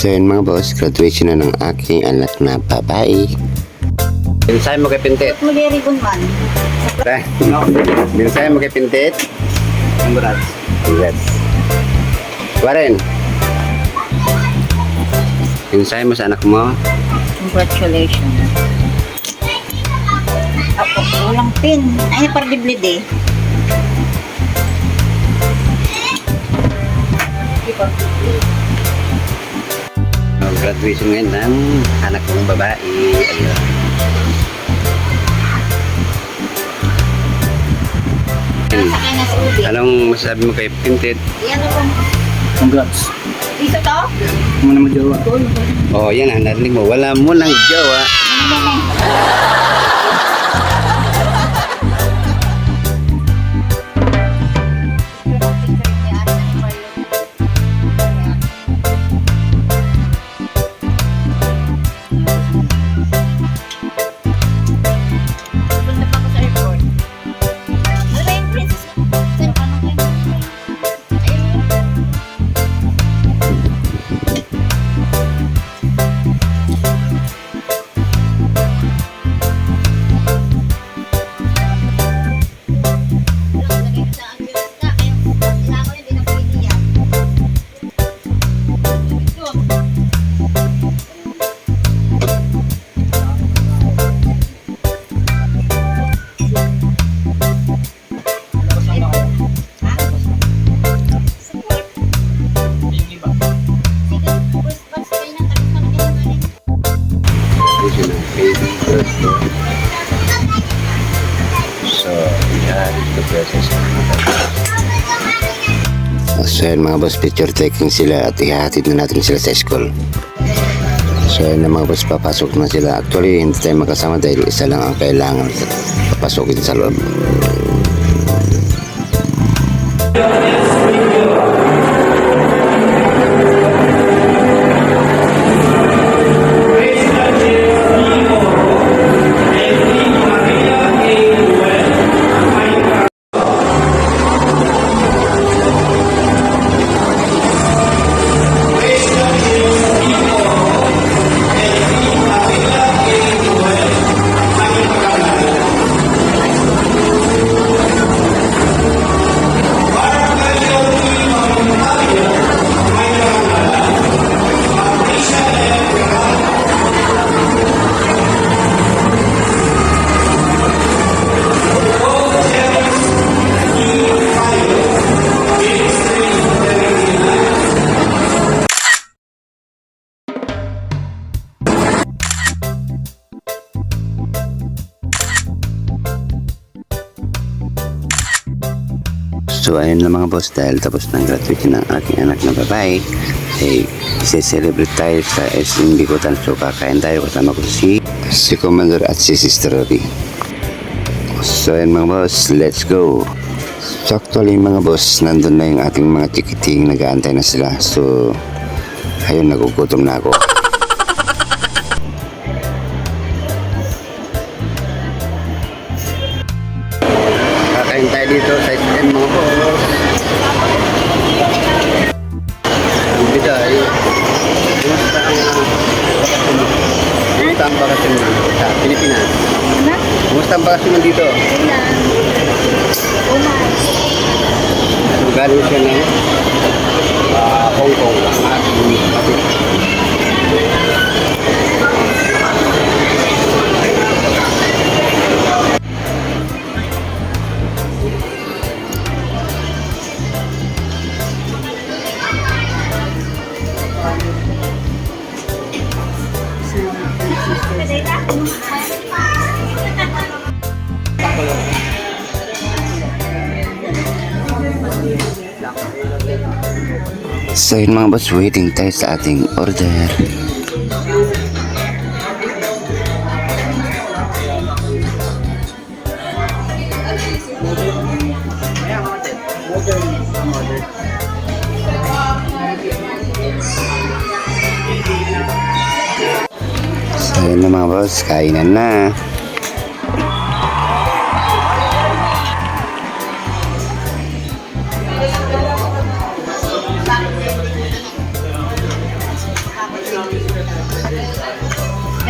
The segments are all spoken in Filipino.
So yun mga boss, graduation na ng aking anak na babae. Binsay mo kay Pintit. Mageri kung man. Binsay mo kay Pintit. Congrats. Congrats. Warren. Binsay mo sa anak mo. Congratulations. Ako, walang pin. Ay, pardiblid eh. Graduation ngayon ng anak kong babae. Ayun. Sakay na sa ubi. Anong masasabi mo kay Pintit? Yan ako. Congrats. Isa to? Mo na majowa. Oh, yan ang narinig mo. Wala mo ng jowa. Punta pa ako sa airport. Ano ba yung princess? Saan ka na kayo? So, yan. Ito process. So, yan mga boss, picture taking sila at ihahatid na natin sila sa school. So, yan na mga boss, papasok na sila. Actually, hindi tayo magkasama dahil isa lang ang kailangan papasokin sa loob. So ayun lang mga boss, dahil tapos ng graduation ng aking anak na babae, ay isi-celebrate tayo sa SM Bikutan. So kakain tayo kasama ko si Commander at si Sister Ruby. So ayun mga boss, let's go. So actually mga boss, nandun na yung ating mga tikiting, nag-aantay na sila. So ayun, nagugutom na ako. Kakain tayo dito sa SM mga boss. Ang biday. Kumusta ang bakasyon mo sa Pilipinas? Ano? Kumusta ang bakasyon mo dito? Ilan? Umay. So, galing siya ng Hong Kong. So yun mga boss, waiting tayo sa ating order. So yun na mga boss, kainan na.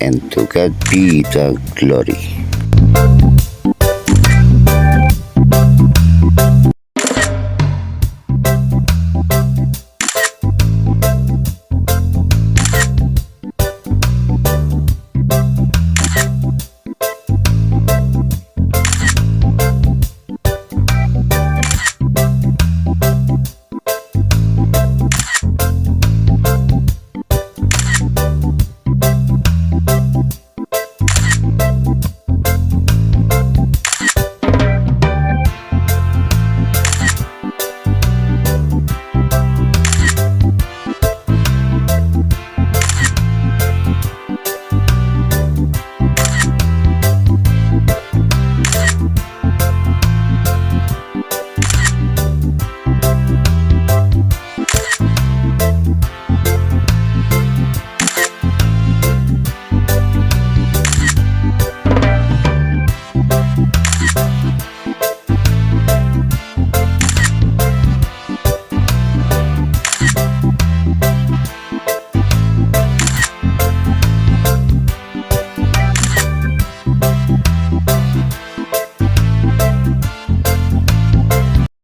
and to God be the glory.